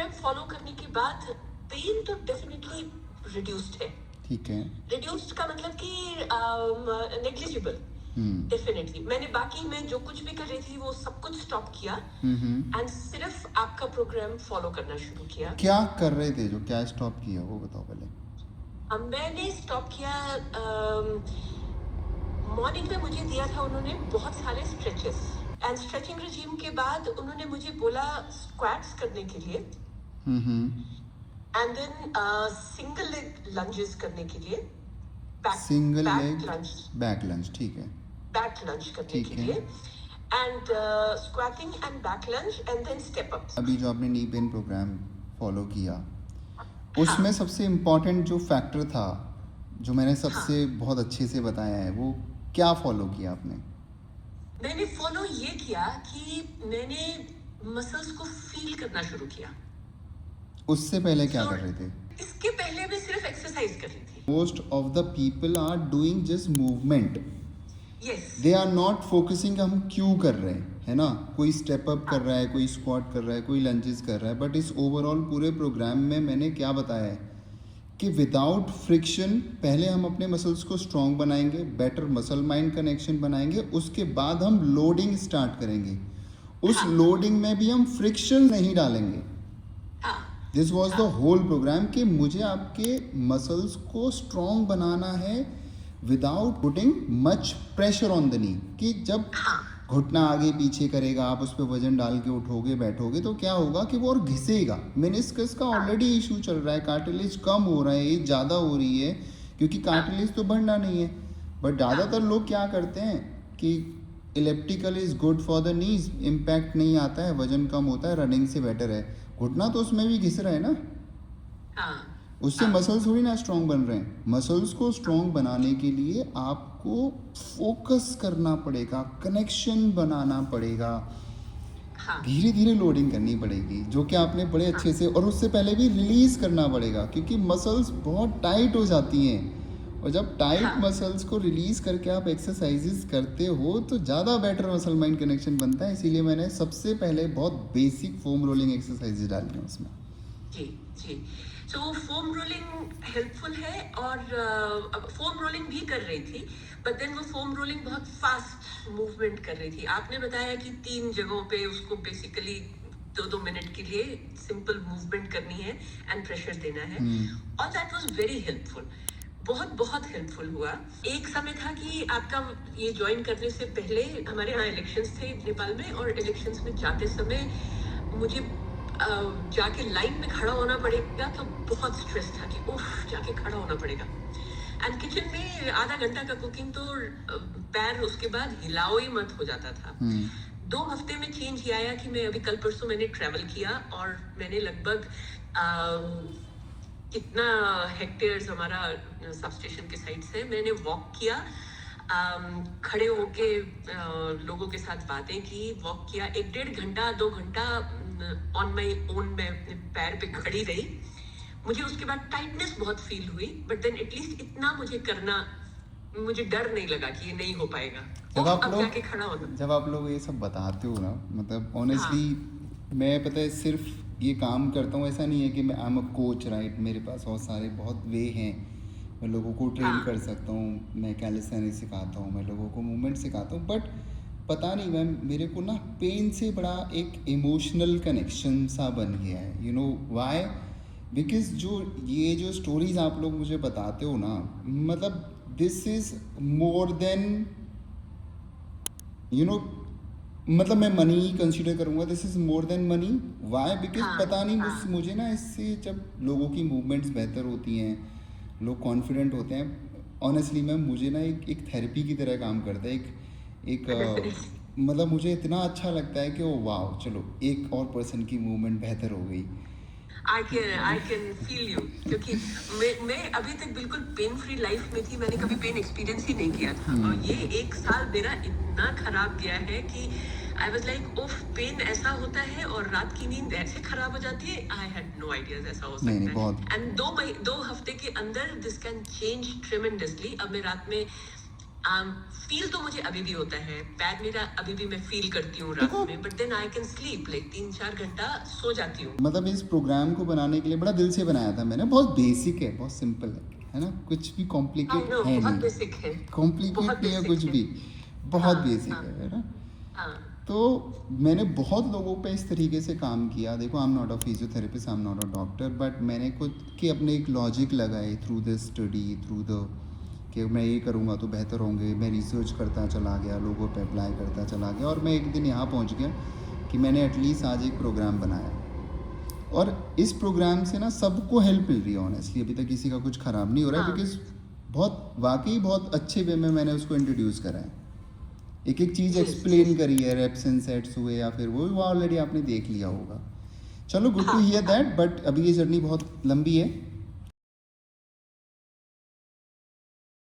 Programme follow करने के बाद पेन तो डेफिनेटली रिड्यूस्ड है। ठीक है। रिड्यूस्ड का मतलब कि नेग्लिजिबल। डेफिनेटली मैंने बाकी मैं जो कुछ भी कर रही थी वो सब कुछ स्टॉप किया एंड सिर्फ आपका प्रोग्राम फॉलो करना शुरू किया। क्या कर रहे थे, जो क्या स्टॉप किया वो बताओ पहले। मैंने स्टॉप किया, मॉर्निंग में मुझे दिया था उन्होंने बहुत सारे स्ट्रेचेस एंड स्ट्रेचिंग रिजीम के बाद उन्होंने मुझे बोला स्क्वाट्स करने के लिए and then single leg lunges करने के लिए, single back leg lunge, back lunge. ठीक है। बैक लंज करने ठीक के है। लिए and squatting and back lunge and then step up. अभी जो आपने नी पेन प्रोग्राम फॉलो किया उसमें सबसे इम्पोर्टेंट जो फैक्टर था, जो मैंने सबसे बहुत अच्छे से बताया है, वो क्या फॉलो किया आपने? मैंने फॉलो ये किया कि मैंने मसल्स को फील करना शुरू किया। उससे पहले क्या कर रहे थे? इसके पहले मैं सिर्फ एक्सरसाइज कर रही थी। Most of the people are doing just movement, yes, they are not focusing हम क्यों कर रहे हैं, है ना। कोई स्टेप अप कर रहा है, कोई स्क्वाट कर रहा है, कोई लंजेस कर रहा है, बट इस ओवरऑल पूरे प्रोग्राम में मैंने क्या बताया है कि विदाउट फ्रिक्शन पहले हम अपने मसल्स को स्ट्रॉन्ग बनाएंगे, बेटर मसल माइंड कनेक्शन बनाएंगे, उसके बाद हम लोडिंग स्टार्ट करेंगे। उस लोडिंग में भी हम फ्रिक्शन नहीं डालेंगे। This was the whole program कि मुझे आपके मसल्स को स्ट्रॉन्ग बनाना है without putting much pressure on the knee. कि जब घुटना आगे पीछे करेगा, आप उस पर वजन डाल के उठोगे बैठोगे तो क्या होगा कि वो और घिसेगा। मेनिस्कस का ऑलरेडी इशू चल रहा है, कार्टिलेज कम हो रहा है, एज ज़्यादा हो रही है, क्योंकि कार्टिलेज तो बढ़ना नहीं है। बट ज़्यादातर लोग क्या करते हैं कि elliptical is good for the knees, impact नहीं आता है, वजन कम होता है, रनिंग से बेटर है। घुटना तो उसमें भी घिस रहा है ना, उससे मसल्स थोड़ी ना स्ट्रॉन्ग बन रहे हैं। मसल्स को स्ट्रॉन्ग बनाने के लिए आपको फोकस करना पड़ेगा, कनेक्शन बनाना पड़ेगा, धीरे धीरे लोडिंग करनी पड़ेगी, जो कि आपने बड़े अच्छे से, और उससे पहले भी रिलीज करना पड़ेगा, क्योंकि मसल्स बहुत टाइट हो जाती हैं। और जब टाइट मसल्स को रिलीज करके आप एक्सरसाइजेस करते हो तो ज़्यादा बेटर मसल माइंड कनेक्शन बनता है। इसीलिए मैंने सबसे पहले बहुत बेसिक फोम रोलिंग एक्सरसाइजेस डाली हैं उसमें। जी जी, तो फोम रोलिंग हेल्पफुल है और फोम रोलिंग भी कर रही थी, बट देन वो फोम रोलिंग बहुत फास्ट मूवमेंट कर रही थी। आपने बताया कि 3 जगहों पे उसको बेसिकली 2-2 मिनट के लिए सिंपल मूवमेंट करनी है एंड प्रेशर देना है, और दैट वाज वेरी हेल्पफुल, बहुत बहुत हेल्पफुल हुआ। एक समय था कि आपका ये ज्वाइन करने से पहले हमारे यहाँ इलेक्शंस थे नेपाल में, और इलेक्शंस में जाते समय मुझे जाके लाइन में खड़ा होना पड़ेगा, तो बहुत स्ट्रेस था कि उफ, जाके खड़ा होना पड़ेगा। एंड किचन में आधा घंटा का कुकिंग तो पैर उसके बाद हिलाओ ही मत हो जाता था। 2 हफ्ते में चेंज ये आया कि मैं अभी कल परसों मैंने ट्रैवल किया और मैंने लगभग कितना हेक्टेयर्स हमारा सब स्टेशन के साइड से, मैंने वॉक किया, खड़े होके लोगों के साथ बातें की, वॉक किया 1-1.5 घंटा 2 घंटा ऑन माई ओन, मैं अपने पैर पे खड़ी रही। मुझे उसके बाद टाइटनेस बहुत फील हुई, बट देन एटलीस्ट इतना मुझे करना, मुझे डर नहीं लगा कि ये नहीं हो पाएगा। जब आप लोग ये सब बताते हो ना, मतलब ऑनेस्टली मैं पता है सिर्फ ये काम करता हूँ, ऐसा नहीं है कि मैं I am a coach, right. मेरे पास बहुत वे हैं, मैं लोगों को ट्रेन कर सकता हूँ, मैं कैलिस्थेनिक्स सिखाता हूँ, मैं लोगों को मूवमेंट सिखाता हूँ, बट पता नहीं मैम, मेरे को ना पेन से बड़ा एक इमोशनल कनेक्शन सा बन गया है। You know why? बिकॉज जो स्टोरीज आप लोग मुझे बताते हो ना, मतलब this is more than, you know, मतलब मैं मनी कंसीडर करूँगा, this is more than money. Why? Because पता नहीं मुझे ना इससे जब लोगों की मूवमेंट्स बेहतर होती हैं, लोग कॉन्फिडेंट होते हैं, ऑनेस्टली मैम मुझे ना एक थेरेपी की तरह काम करता है। एक मतलब मुझे इतना अच्छा लगता है कि ओ वाह, चलो एक और पर्सन की मूवमेंट बेहतर हो गई। I can feel you, क्योंकि मैं अभी तक बिल्कुल पेन फ्री लाइफ में थी, मैंने कभी पेन एक्सपीरियंस ही नहीं किया था, और ये 1 साल मेरा इतना खराब गया है कि I was like oof, pain ऐसा होता है और रात की नींद ऐसे खराब हो जाती है। आई हैड नो आइडियाज ऐसा हो सकता है। एंड 2 हफ्ते के अंदर दिस कैन चेंज ट्रेमेंडसली। अब मैं रात में फील तो मुझे अभी भी होता है, पैर मेरा अभी भी मैं फील करती हूँ रात देखो में, but then I can sleep like 3-4 घंटा सो जाती हूँ। मतलब इस प्रोग्राम को बनाने के लिए बड़ा दिल से बनाया था मैंने, बहुत बेसिक है, बहुत सिंपल है ना, कुछ भी आई कॉम्प्लिकेट नो, है बहुत नहीं, बेसिक है, कॉम्प्लिकेट बहुत नहीं है बेसिक कुछ है। भी, बहुत हाँ बेसिक हाँ है ना। हाँ तो मैंने बहुत लोगों पे इस तरीके से काम किया। देखो I am not a physiotherapist, I am not a doctor, but मैंने खुद के अपने एक लॉजिक लगाए through the study, through the कि मैं ये करूँगा तो बेहतर होंगे। मैं रिसर्च करता चला गया, लोगों पे अप्लाई करता चला गया, और मैं एक दिन यहाँ पहुँच गया कि मैंने एटलीस्ट आज एक प्रोग्राम बनाया, और इस प्रोग्राम से ना सबको हेल्प मिल रही है ऑनेस्टली। अभी तक किसी का कुछ ख़राब नहीं हो रहा है, हाँ बिकॉज बहुत वाकई बहुत अच्छे वे में मैंने उसको इंट्रोड्यूस करा है, एक एक चीज़ जी एक्सप्लेन जी करी है, रेप्स एंड सेट्स हुए या फिर वो ऑलरेडी आपने देख लिया होगा। चलो गुड टू हाँ हियर हाँ दैट, बट अभी ये जर्नी बहुत लंबी है,